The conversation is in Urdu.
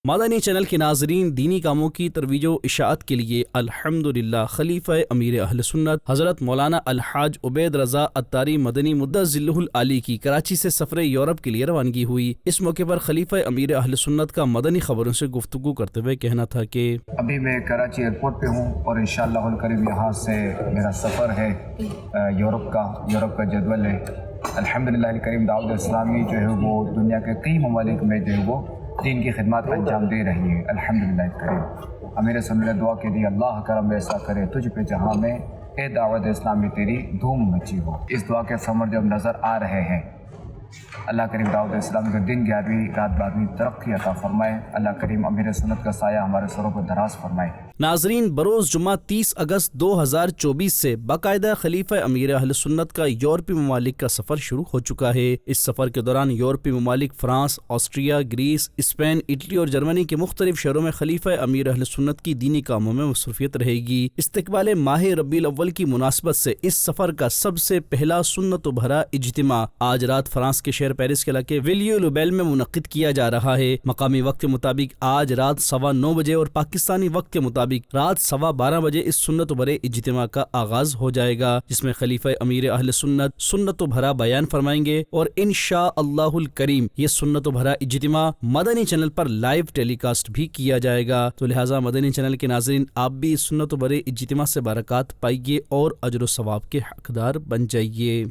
مدنی چینل کے ناظرین، دینی کاموں کی ترویج و اشاعت کے لیے الحمدللہ خلیفہ امیر اہل سنت حضرت مولانا الحاج عبید رضا عطاری مدنی مدثر ذلہ العالی کی کراچی سے سفر یورپ کے لیے روانگی ہوئی۔ اس موقع پر خلیفہ امیر اہل سنت کا مدنی خبروں سے گفتگو کرتے ہوئے کہنا تھا کہ ابھی میں کراچی ایئرپورٹ پہ ہوں اور انشاءاللہ الکریم یہاں سے میرا سفر ہے یورپ کا جدول ہے۔ الحمدللہ الکریم دعوت اسلامی جو ہے وہ دنیا کے کئی ممالک میں جو ہے وہ دین کی خدمات انجام دے رہی ہے۔ الحمدللہ الکریم امیر سنت دعا کے لیے اللہ کرم ایسا کرے تجھ پہ جہاں میں اے دعوت اسلامی تیری دھوم مچی ہو۔ اس دعا کے ثمر جب نظر آ رہے ہیں، اللہ کریم دعوت اسلامی کا دن 11ویں رات 12ویں ترقی عطا فرمائے۔ اللہ کریم امیر سنت کا سایہ ہمارے سروں پر دراز فرمائے۔ ناظرین، بروز جمعہ 30 اگست 2024 سے باقاعدہ خلیفہ امیر اہل سنت کا یورپی ممالک کا سفر شروع ہو چکا ہے۔ اس سفر کے دوران یورپی ممالک France, Austria, Greece, Spain, Italy اور جرمنی کے مختلف شہروں میں خلیفہ امیر اہل سنت کی دینی کاموں میں مصروفیت رہے گی۔ استقبال ماہ ربیع الاول کی مناسبت سے اس سفر کا سب سے پہلا سنت و بھرا اجتماع آج رات فرانس کے شہر پیرس کے علاقے ویلیو لوبیل میں منعقد کیا جا رہا ہے۔ مقامی وقت کے مطابق آج رات 9:15 بجے اور پاکستانی وقت کے مطابق رات 12:15 بجے اس سنت و بھرے اجتماع کا آغاز ہو جائے گا، جس میں خلیفہ امیر اہل سنت و بھرا بیان فرمائیں گے اور انشاءاللہ الکریم یہ سنت و بھرا اجتماع مدنی چینل پر لائیو ٹیلی کاسٹ بھی کیا جائے گا۔ تو لہٰذا مدنی چینل کے ناظرین، آپ بھی اس سنت و بھرے اجتماع سے برکات پائیے اور اجر و ثواب کے حقدار بن جائیے۔